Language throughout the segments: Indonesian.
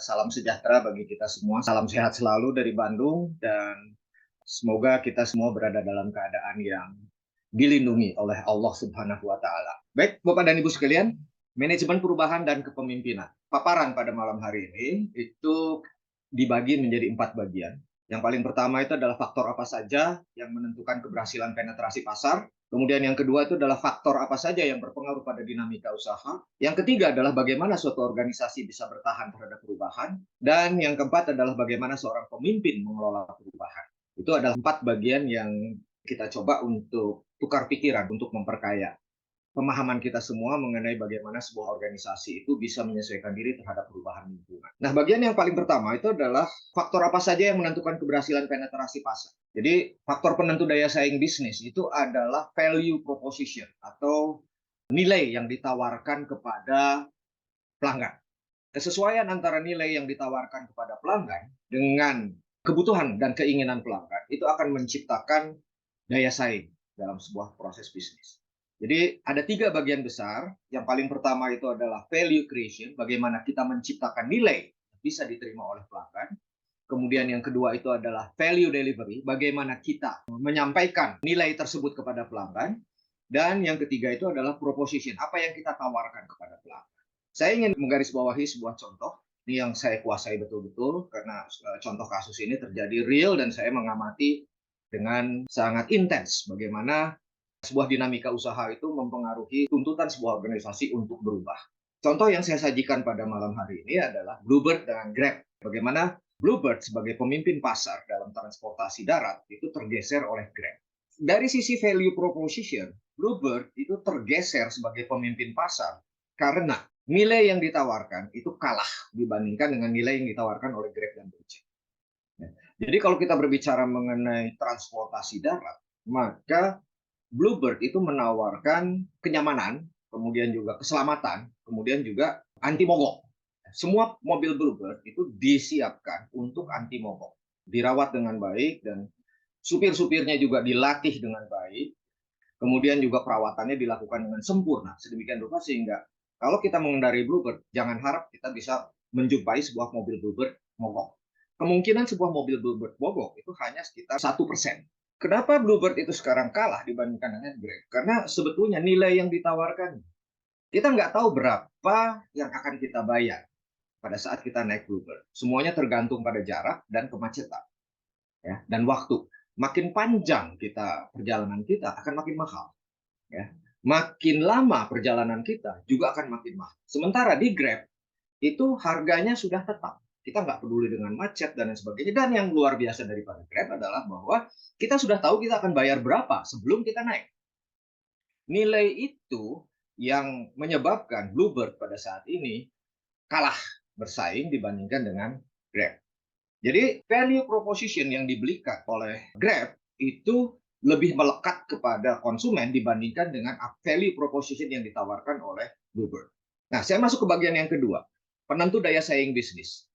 Salam sejahtera bagi kita semua. Salam sehat selalu dari Bandung dan semoga kita semua berada dalam keadaan yang dilindungi oleh Allah Subhanahu wa taala. Baik, Bapak dan Ibu sekalian, manajemen perubahan dan kepemimpinan. Paparan pada malam hari ini itu dibagi menjadi 4 bagian. Yang paling pertama itu adalah faktor apa saja yang menentukan keberhasilan penetrasi pasar. Kemudian yang kedua itu adalah faktor apa saja yang berpengaruh pada dinamika usaha. Yang ketiga adalah bagaimana suatu organisasi bisa bertahan terhadap perubahan. Dan yang keempat adalah bagaimana seorang pemimpin mengelola perubahan. Itu adalah 4 bagian yang kita coba untuk tukar pikiran, untuk memperkaya pemahaman kita semua mengenai bagaimana sebuah organisasi itu bisa menyesuaikan diri terhadap perubahan lingkungan. Nah, bagian yang paling pertama itu adalah faktor apa saja yang menentukan keberhasilan penetrasi pasar. Jadi, faktor penentu daya saing bisnis itu adalah value proposition atau nilai yang ditawarkan kepada pelanggan. Kesesuaian antara nilai yang ditawarkan kepada pelanggan dengan kebutuhan dan keinginan pelanggan itu akan menciptakan daya saing dalam sebuah proses bisnis. Jadi ada 3 bagian besar. Yang paling pertama itu adalah value creation, bagaimana kita menciptakan nilai yang bisa diterima oleh pelanggan. Kemudian yang kedua itu adalah value delivery, bagaimana kita menyampaikan nilai tersebut kepada pelanggan. Dan yang ketiga itu adalah proposition, apa yang kita tawarkan kepada pelanggan. Saya ingin menggarisbawahi sebuah contoh, ini yang saya kuasai betul-betul, karena contoh kasus ini terjadi real dan saya mengamati dengan sangat intens bagaimana sebuah dinamika usaha itu mempengaruhi tuntutan sebuah organisasi untuk berubah. Contoh yang saya sajikan pada malam hari ini adalah Bluebird dengan Grab. Bagaimana Bluebird sebagai pemimpin pasar dalam transportasi darat itu tergeser oleh Grab. Dari sisi value proposition, Bluebird itu tergeser sebagai pemimpin pasar karena nilai yang ditawarkan itu kalah dibandingkan dengan nilai yang ditawarkan oleh Grab dan Gojek. Jadi kalau kita berbicara mengenai transportasi darat, maka Bluebird itu menawarkan kenyamanan, kemudian juga keselamatan, kemudian juga anti mogok. Semua mobil Bluebird itu disiapkan untuk anti mogok, dirawat dengan baik dan supir-supirnya juga dilatih dengan baik. Kemudian juga perawatannya dilakukan dengan sempurna, sedemikian rupa sehingga kalau kita mengendarai Bluebird, jangan harap kita bisa menjumpai sebuah mobil Bluebird mogok. Kemungkinan sebuah mobil Bluebird mogok itu hanya sekitar 1%. Kenapa Bluebird itu sekarang kalah dibandingkan dengan Grab? Karena sebetulnya nilai yang ditawarkan, kita nggak tahu berapa yang akan kita bayar pada saat kita naik Bluebird. Semuanya tergantung pada jarak dan kemacetan, ya, dan waktu. Makin panjang perjalanan kita akan makin mahal, ya. Makin lama perjalanan kita juga akan makin mahal. Sementara di Grab itu harganya sudah tetap. Kita nggak peduli dengan macet dan lain sebagainya. Dan yang luar biasa daripada Grab adalah bahwa kita sudah tahu kita akan bayar berapa sebelum kita naik. Nilai itu yang menyebabkan Bluebird pada saat ini kalah bersaing dibandingkan dengan Grab. Jadi value proposition yang dibelikan oleh Grab itu lebih melekat kepada konsumen dibandingkan dengan value proposition yang ditawarkan oleh Bluebird. Nah, saya masuk ke bagian yang kedua, penentu daya saing bisnis.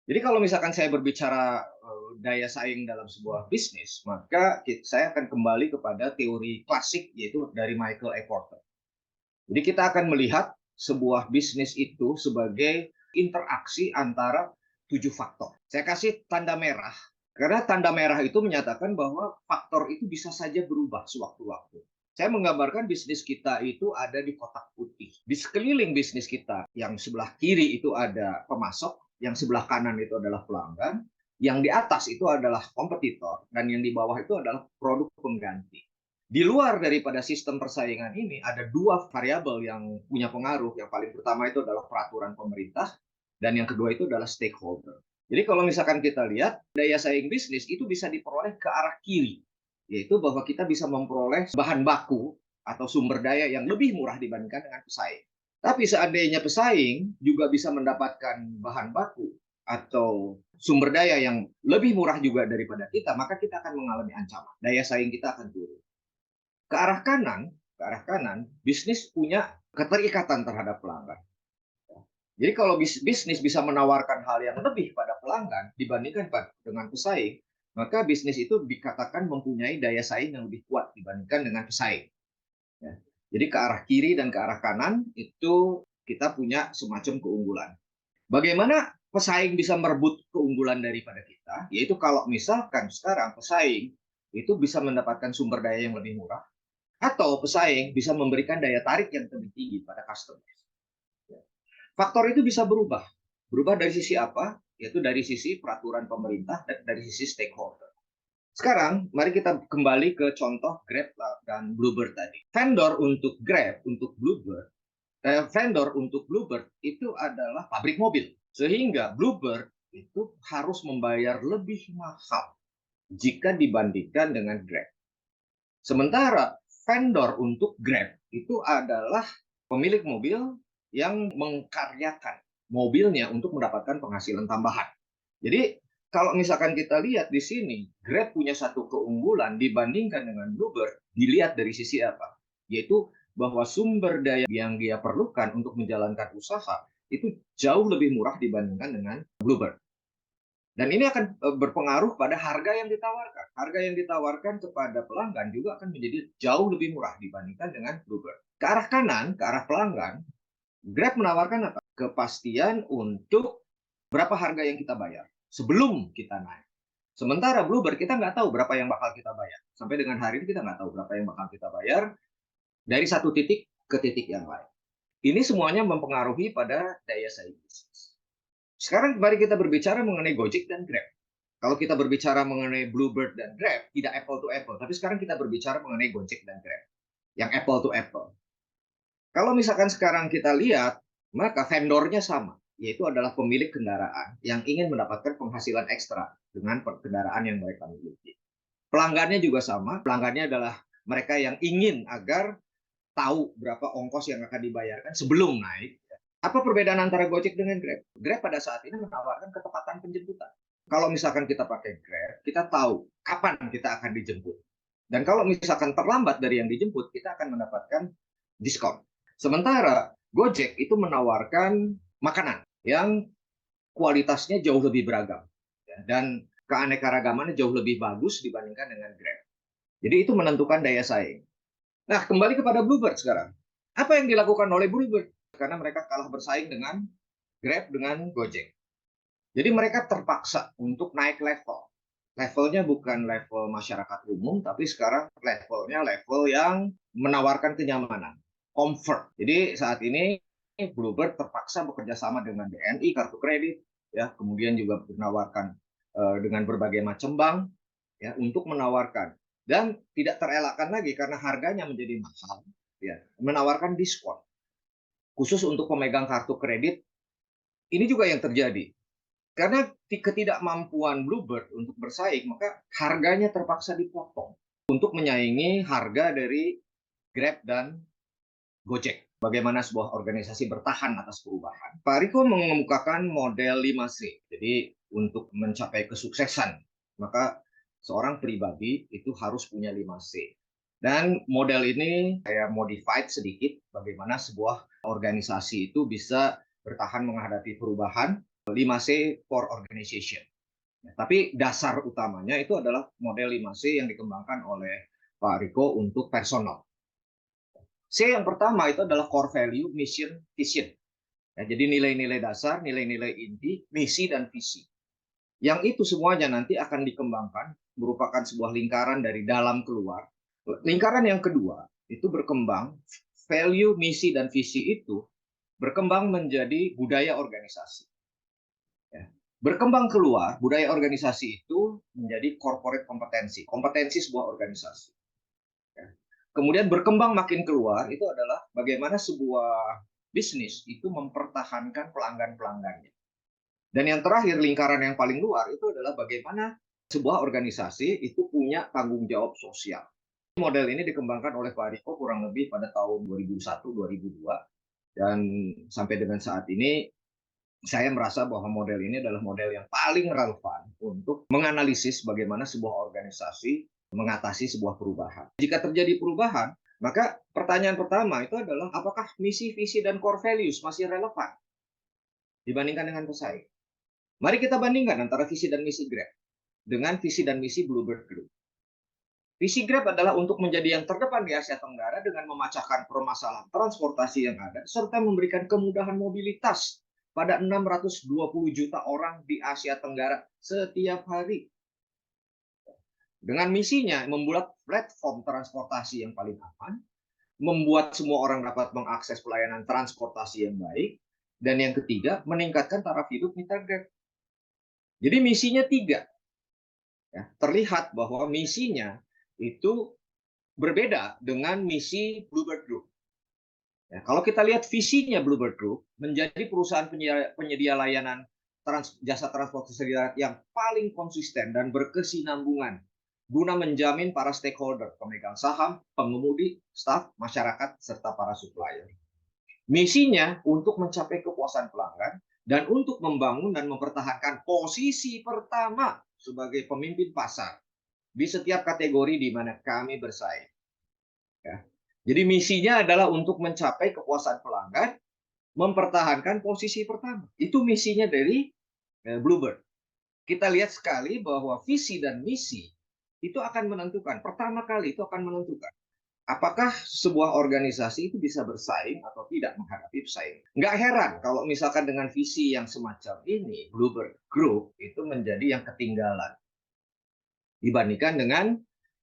Jadi kalau misalkan saya berbicara daya saing dalam sebuah bisnis, maka saya akan kembali kepada teori klasik yaitu dari Michael A. Porter. Jadi kita akan melihat sebuah bisnis itu sebagai interaksi antara 7 faktor. Saya kasih tanda merah, karena tanda merah itu menyatakan bahwa faktor itu bisa saja berubah sewaktu-waktu. Saya menggambarkan bisnis kita itu ada di kotak putih. Di sekeliling bisnis kita, yang sebelah kiri itu ada pemasok, yang sebelah kanan itu adalah pelanggan, yang di atas itu adalah kompetitor, dan yang di bawah itu adalah produk pengganti. Di luar daripada sistem persaingan ini, ada 2 variabel yang punya pengaruh. Yang paling pertama itu adalah peraturan pemerintah, dan yang kedua itu adalah stakeholder. Jadi kalau misalkan kita lihat, daya saing bisnis itu bisa diperoleh ke arah kiri, yaitu bahwa kita bisa memperoleh bahan baku atau sumber daya yang lebih murah dibandingkan dengan pesaing. Tapi seandainya pesaing juga bisa mendapatkan bahan baku atau sumber daya yang lebih murah juga daripada kita, maka kita akan mengalami ancaman. Daya saing kita akan turun. Ke arah kanan, bisnis punya keterikatan terhadap pelanggan. Jadi kalau bisnis bisa menawarkan hal yang lebih pada pelanggan dibandingkan dengan pesaing, maka bisnis itu dikatakan mempunyai daya saing yang lebih kuat dibandingkan dengan pesaing. Ya. Jadi ke arah kiri dan ke arah kanan itu kita punya semacam keunggulan. Bagaimana pesaing bisa merebut keunggulan daripada kita, yaitu kalau misalkan sekarang pesaing itu bisa mendapatkan sumber daya yang lebih murah, atau pesaing bisa memberikan daya tarik yang lebih tinggi pada customer. Faktor itu bisa berubah. Berubah dari sisi apa? Yaitu dari sisi peraturan pemerintah dan dari sisi stakeholder. Sekarang, mari kita kembali ke contoh Grab dan Bluebird tadi. Vendor untuk Grab, untuk Bluebird, vendor untuk Bluebird itu adalah pabrik mobil. Sehingga Bluebird itu harus membayar lebih mahal jika dibandingkan dengan Grab. Sementara vendor untuk Grab itu adalah pemilik mobil yang mengkaryakan mobilnya untuk mendapatkan penghasilan tambahan. Jadi kalau misalkan kita lihat di sini, Grab punya satu keunggulan dibandingkan dengan Bluebird, dilihat dari sisi apa? Yaitu bahwa sumber daya yang dia perlukan untuk menjalankan usaha itu jauh lebih murah dibandingkan dengan Bluebird. Dan ini akan berpengaruh pada harga yang ditawarkan. Harga yang ditawarkan kepada pelanggan juga akan menjadi jauh lebih murah dibandingkan dengan Bluebird. Ke arah kanan, ke arah pelanggan, Grab menawarkan apa? Kepastian untuk berapa harga yang kita bayar sebelum kita naik. Sementara Bluebird kita nggak tahu berapa yang bakal kita bayar. Sampai dengan hari ini kita nggak tahu berapa yang bakal kita bayar dari satu titik ke titik yang lain. Ini semuanya mempengaruhi pada daya saing bisnis. Sekarang mari kita berbicara mengenai Gojek dan Grab. Kalau kita berbicara mengenai Bluebird dan Grab, tidak apple to apple. Tapi sekarang kita berbicara mengenai Gojek dan Grab, yang apple to apple. Kalau misalkan sekarang kita lihat, maka vendornya sama, yaitu adalah pemilik kendaraan yang ingin mendapatkan penghasilan ekstra dengan kendaraan yang mereka miliki. Pelanggannya juga sama, pelanggannya adalah mereka yang ingin agar tahu berapa ongkos yang akan dibayarkan sebelum naik. Apa perbedaan antara Gojek dengan Grab? Grab pada saat ini menawarkan ketepatan penjemputan. Kalau misalkan kita pakai Grab, kita tahu kapan kita akan dijemput. Dan kalau misalkan terlambat dari yang dijemput, kita akan mendapatkan diskon. Sementara Gojek itu menawarkan makanan yang kualitasnya jauh lebih beragam. Dan keanekaragamannya jauh lebih bagus dibandingkan dengan Grab. Jadi itu menentukan daya saing. Nah, kembali kepada Bluebird sekarang. Apa yang dilakukan oleh Bluebird? Karena mereka kalah bersaing dengan Grab, dengan Gojek. Jadi mereka terpaksa untuk naik level. Levelnya bukan level masyarakat umum, tapi sekarang levelnya level yang menawarkan kenyamanan, comfort. Jadi saat ini Bluebird terpaksa bekerja sama dengan BNI, kartu kredit, ya, kemudian juga menawarkan dengan berbagai macam bank, ya, untuk menawarkan. Dan tidak terelakkan lagi karena harganya menjadi mahal, ya, menawarkan diskon khusus untuk pemegang kartu kredit. Ini juga yang terjadi karena ketidakmampuan Bluebird untuk bersaing, maka harganya terpaksa dipotong untuk menyaingi harga dari Grab dan Gojek. Bagaimana sebuah organisasi bertahan atas perubahan. Pak Riko mengemukakan model 5C. Jadi untuk mencapai kesuksesan, maka seorang pribadi itu harus punya 5C. Dan model ini saya modified sedikit bagaimana sebuah organisasi itu bisa bertahan menghadapi perubahan. 5C for organization. Tapi dasar utamanya itu adalah model 5C yang dikembangkan oleh Pak Riko untuk personal. C yang pertama itu adalah core value, mission, vision. Ya, jadi nilai-nilai dasar, nilai-nilai inti, misi, dan visi. Yang itu semuanya nanti akan dikembangkan, merupakan sebuah lingkaran dari dalam keluar. Lingkaran yang kedua itu berkembang, value, misi, dan visi itu berkembang menjadi budaya organisasi. Ya. Berkembang keluar, budaya organisasi itu menjadi corporate kompetensi, kompetensi sebuah organisasi. Ya. Kemudian berkembang makin keluar itu adalah bagaimana sebuah bisnis itu mempertahankan pelanggan-pelanggannya. Dan yang terakhir, lingkaran yang paling luar itu adalah bagaimana sebuah organisasi itu punya tanggung jawab sosial. Model ini dikembangkan oleh Pak Riko kurang lebih pada tahun 2001-2002 dan sampai dengan saat ini saya merasa bahwa model ini adalah model yang paling relevan untuk menganalisis bagaimana sebuah organisasi mengatasi sebuah perubahan. Jika terjadi perubahan, maka pertanyaan pertama itu adalah apakah misi, visi, dan core values masih relevan dibandingkan dengan pesaing. Mari kita bandingkan antara visi dan misi Grab dengan visi dan misi Bluebird Group. Visi Grab adalah untuk menjadi yang terdepan di Asia Tenggara dengan memecahkan permasalahan transportasi yang ada serta memberikan kemudahan mobilitas pada 620 juta orang di Asia Tenggara setiap hari. Dengan misinya membuat platform transportasi yang paling aman, membuat semua orang dapat mengakses pelayanan transportasi yang baik, dan yang ketiga, meningkatkan taraf hidup mitra Grab. Jadi misinya tiga. Ya, terlihat bahwa misinya itu berbeda dengan misi Bluebird Group. Ya, kalau kita lihat visinya Bluebird Group menjadi perusahaan penyedia layanan jasa transportasi darat yang paling konsisten dan berkesinambungan guna menjamin para stakeholder, pemegang saham, pengemudi, staf, masyarakat, serta para supplier. Misinya untuk mencapai kepuasan pelanggan dan untuk membangun dan mempertahankan posisi pertama sebagai pemimpin pasar di setiap kategori di mana kami bersaing. Ya. Jadi misinya adalah untuk mencapai kepuasan pelanggan, mempertahankan posisi pertama. Itu misinya dari Bluebird. Kita lihat sekali bahwa visi dan misi itu akan menentukan, pertama kali itu akan menentukan apakah sebuah organisasi itu bisa bersaing atau tidak menghadapi pesaing. Nggak heran kalau misalkan dengan visi yang semacam ini, Bluebird Group itu menjadi yang ketinggalan dibandingkan dengan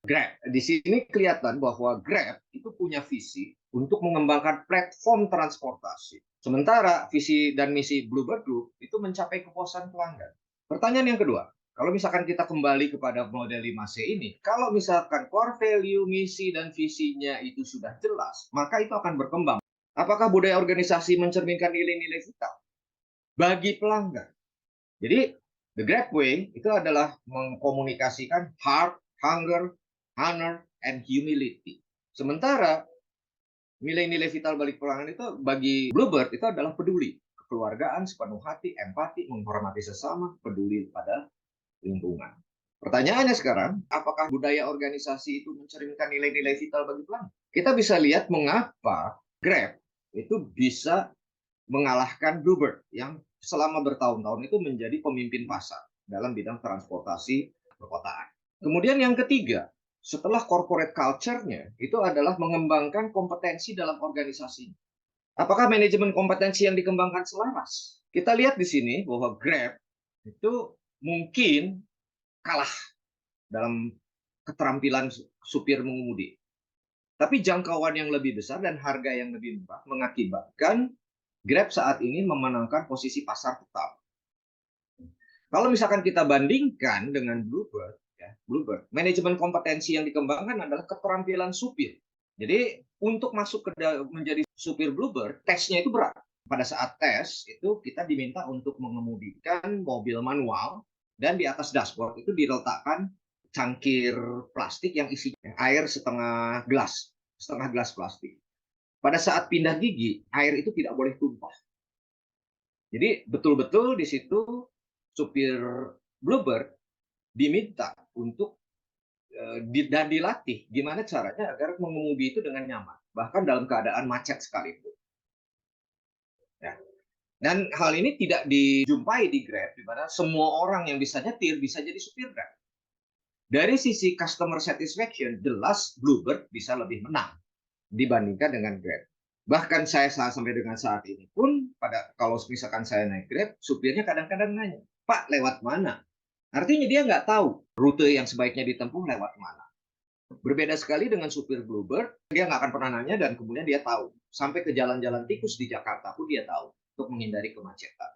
Grab. Di sini kelihatan bahwa Grab itu punya visi untuk mengembangkan platform transportasi. Sementara visi dan misi Bluebird Group itu mencapai kepuasan pelanggan. Pertanyaan yang kedua, kalau misalkan kita kembali kepada model 5C ini, kalau misalkan core value, misi, dan visinya itu sudah jelas, maka itu akan berkembang. Apakah budaya organisasi mencerminkan nilai-nilai vital bagi pelanggan? Jadi, the Grab Way itu adalah mengkomunikasikan heart, hunger, honor, and humility. Sementara nilai-nilai vital bagi pelanggan itu bagi Bluebird itu adalah peduli, kekeluargaan, sepenuh hati, empati, menghormati sesama, peduli pada lingkungan. Pertanyaannya sekarang, apakah budaya organisasi itu mencerminkan nilai-nilai vital bagi pelanggan? Kita bisa lihat mengapa Grab itu bisa mengalahkan Bluebird yang selama bertahun-tahun itu menjadi pemimpin pasar dalam bidang transportasi perkotaan. Kemudian yang ketiga, setelah corporate culture-nya itu adalah mengembangkan kompetensi dalam organisasi. Apakah manajemen kompetensi yang dikembangkan selaras? Kita lihat di sini bahwa Grab itu mungkin kalah dalam keterampilan supir mengemudi. Tapi jangkauan yang lebih besar dan harga yang lebih murah mengakibatkan Grab saat ini memenangkan posisi pasar tetap. Kalau misalkan kita bandingkan dengan Bluebird, Bluebird, manajemen kompetensi yang dikembangkan adalah keterampilan supir. Jadi untuk masuk ke menjadi supir Bluebird, tesnya itu berat. Pada saat tes itu kita diminta untuk mengemudikan mobil manual dan di atas dashboard itu diletakkan cangkir plastik yang isinya air setengah gelas plastik. Pada saat pindah gigi, air itu tidak boleh tumpah. Jadi betul-betul di situ supir Bluebird diminta untuk dan dilatih gimana caranya agar mengemudi itu dengan nyaman, bahkan dalam keadaan macet sekalipun. Ya. Dan hal ini tidak dijumpai di Grab, di mana semua orang yang bisa nyetir bisa jadi supir Grab. Dari sisi customer satisfaction, jelas Bluebird bisa lebih menang dibandingkan dengan Grab. Bahkan saya sampai dengan saat ini pun, kalau misalkan saya naik Grab, supirnya kadang-kadang nanya, Pak, lewat mana? Artinya dia nggak tahu rute yang sebaiknya ditempuh lewat mana. Berbeda sekali dengan supir Bluebird, dia nggak akan pernah nanya dan kemudian dia tahu. Sampai ke jalan-jalan tikus di Jakarta pun dia tahu untuk menghindari kemacetan.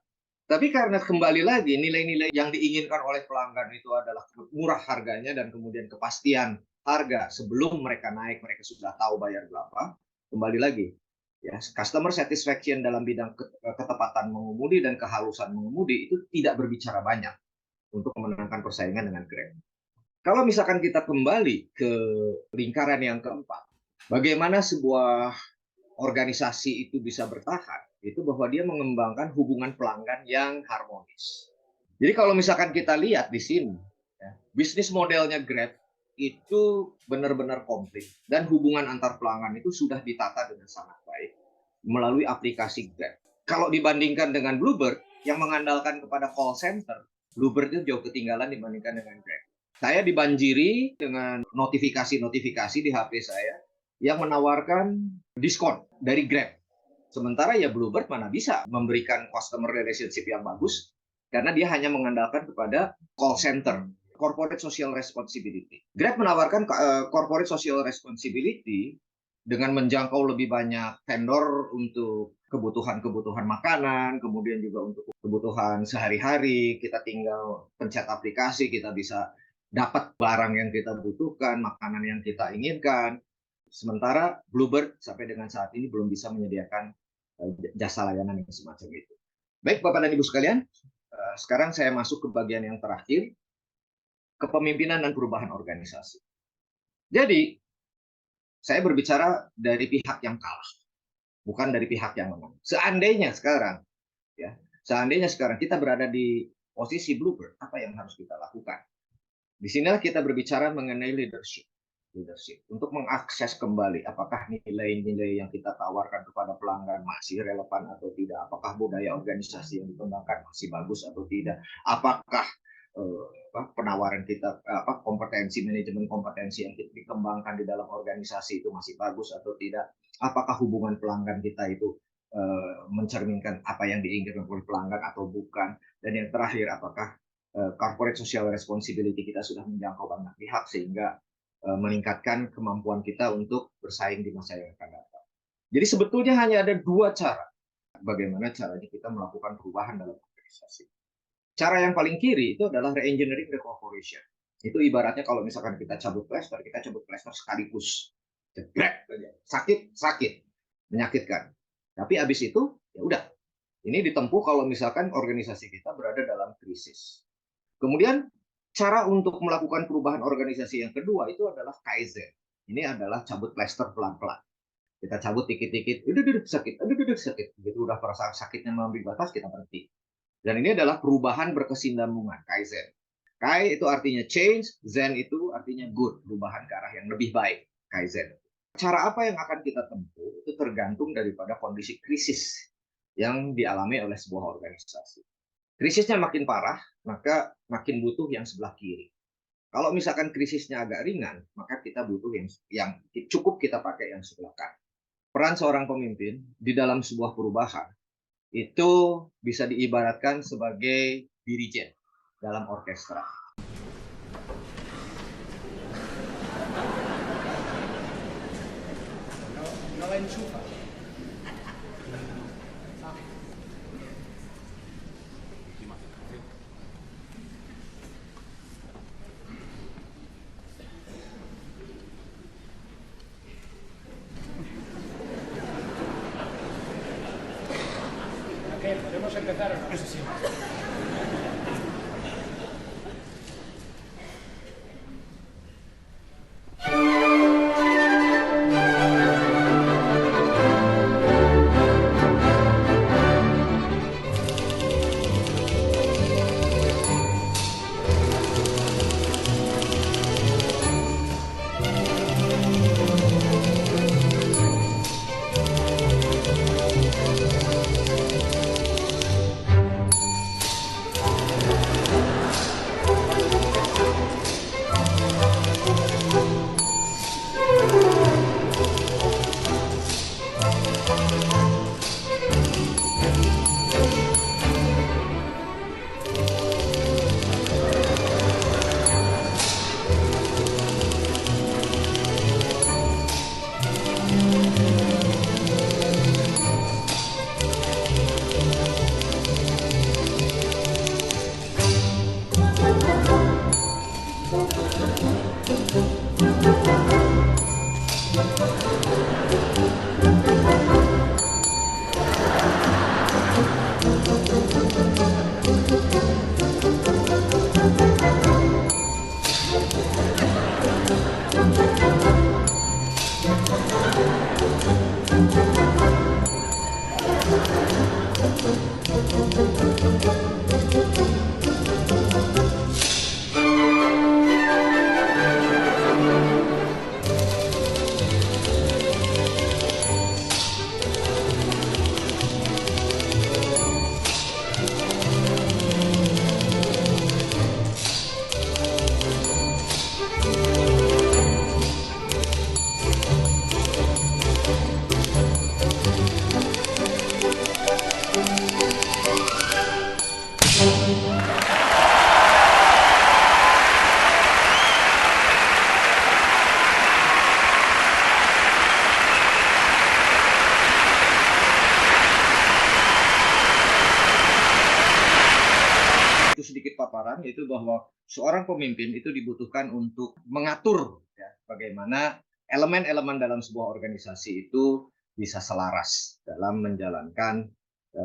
Tapi karena kembali lagi nilai-nilai yang diinginkan oleh pelanggan itu adalah murah harganya dan kemudian kepastian harga sebelum mereka naik, mereka sudah tahu bayar berapa. Kembali lagi, ya, customer satisfaction dalam bidang ketepatan mengemudi dan kehalusan mengemudi itu tidak berbicara banyak untuk memenangkan persaingan dengan Grab. Kalau misalkan kita kembali ke lingkaran yang keempat, bagaimana sebuah organisasi itu bisa bertahan, itu bahwa dia mengembangkan hubungan pelanggan yang harmonis. Jadi kalau misalkan kita lihat di sini, ya, bisnis modelnya Grab itu benar-benar komplit dan hubungan antar pelanggan itu sudah ditata dengan sangat baik melalui aplikasi Grab. Kalau dibandingkan dengan Bluebird yang mengandalkan kepada call center, Bluebird itu jauh ketinggalan dibandingkan dengan Grab. Saya dibanjiri dengan notifikasi-notifikasi di HP saya yang menawarkan diskon dari Grab. Sementara ya Bluebird mana bisa memberikan customer relationship yang bagus karena dia hanya mengandalkan kepada call center, corporate social responsibility. Grab menawarkan corporate social responsibility dengan menjangkau lebih banyak vendor untuk kebutuhan-kebutuhan makanan, kemudian juga untuk kebutuhan sehari-hari. Kita tinggal pencet aplikasi, kita bisa dapat barang yang kita butuhkan, makanan yang kita inginkan. Sementara Bluebird sampai dengan saat ini belum bisa menyediakan jasa layanan yang semacam itu. Baik, Bapak dan Ibu sekalian, sekarang saya masuk ke bagian yang terakhir, kepemimpinan dan perubahan organisasi. Jadi, saya berbicara dari pihak yang kalah, bukan dari pihak yang menang. Seandainya sekarang kita berada di posisi Bluebird, apa yang harus kita lakukan? Di sinilah kita berbicara mengenai leadership untuk mengakses kembali apakah nilai-nilai yang kita tawarkan kepada pelanggan masih relevan atau tidak, apakah budaya organisasi yang dikembangkan masih bagus atau tidak, apakah penawaran kita, kompetensi manajemen kompetensi yang dikembangkan di dalam organisasi itu masih bagus atau tidak, apakah hubungan pelanggan kita itu mencerminkan apa yang diinginkan oleh pelanggan atau bukan, dan yang terakhir apakah corporate social responsibility kita sudah menjangkau banyak pihak sehingga meningkatkan kemampuan kita untuk bersaing di masa yang akan datang. Jadi sebetulnya hanya ada dua cara bagaimana caranya kita melakukan perubahan dalam organisasi. Cara yang paling kiri itu adalah re-engineering the corporation. Itu ibaratnya kalau misalkan kita cabut plester sekaligus. Sakit, menyakitkan. Tapi habis itu ya udah. Ini ditempuh kalau misalkan organisasi kita berada dalam krisis. Kemudian cara untuk melakukan perubahan organisasi yang kedua itu adalah Kaizen. Ini adalah cabut plester pelan-pelan. Kita cabut dikit-dikit, duduk sakit. Begitu udah perasaan sakitnya melampaui batas, kita berhenti. Dan ini adalah perubahan berkesinambungan, Kaizen. Kai itu artinya change, Zen itu artinya good, perubahan ke arah yang lebih baik, Kaizen. Cara apa yang akan kita tempuh itu tergantung daripada kondisi krisis yang dialami oleh sebuah organisasi. Krisisnya makin parah, maka makin butuh yang sebelah kiri. Kalau misalkan krisisnya agak ringan, maka kita butuh yang cukup kita pakai yang sebelah kanan. Peran seorang pemimpin di dalam sebuah perubahan itu bisa diibaratkan sebagai dirijen dalam orkestra. Podemos empezar o no sé si paparan, yaitu bahwa seorang pemimpin itu dibutuhkan untuk mengatur ya, bagaimana elemen-elemen dalam sebuah organisasi itu bisa selaras dalam menjalankan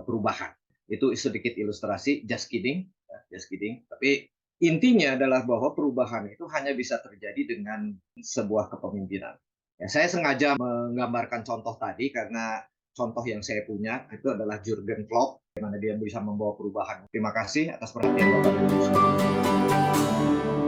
perubahan. Itu sedikit ilustrasi, just kidding, ya, just kidding. Tapi intinya adalah bahwa perubahan itu hanya bisa terjadi dengan sebuah kepemimpinan. Ya, saya sengaja menggambarkan contoh tadi karena contoh yang saya punya itu adalah Jurgen Klopp, di mana dia bisa membawa perubahan. Terima kasih atas perhatian Bapak dan Ibu.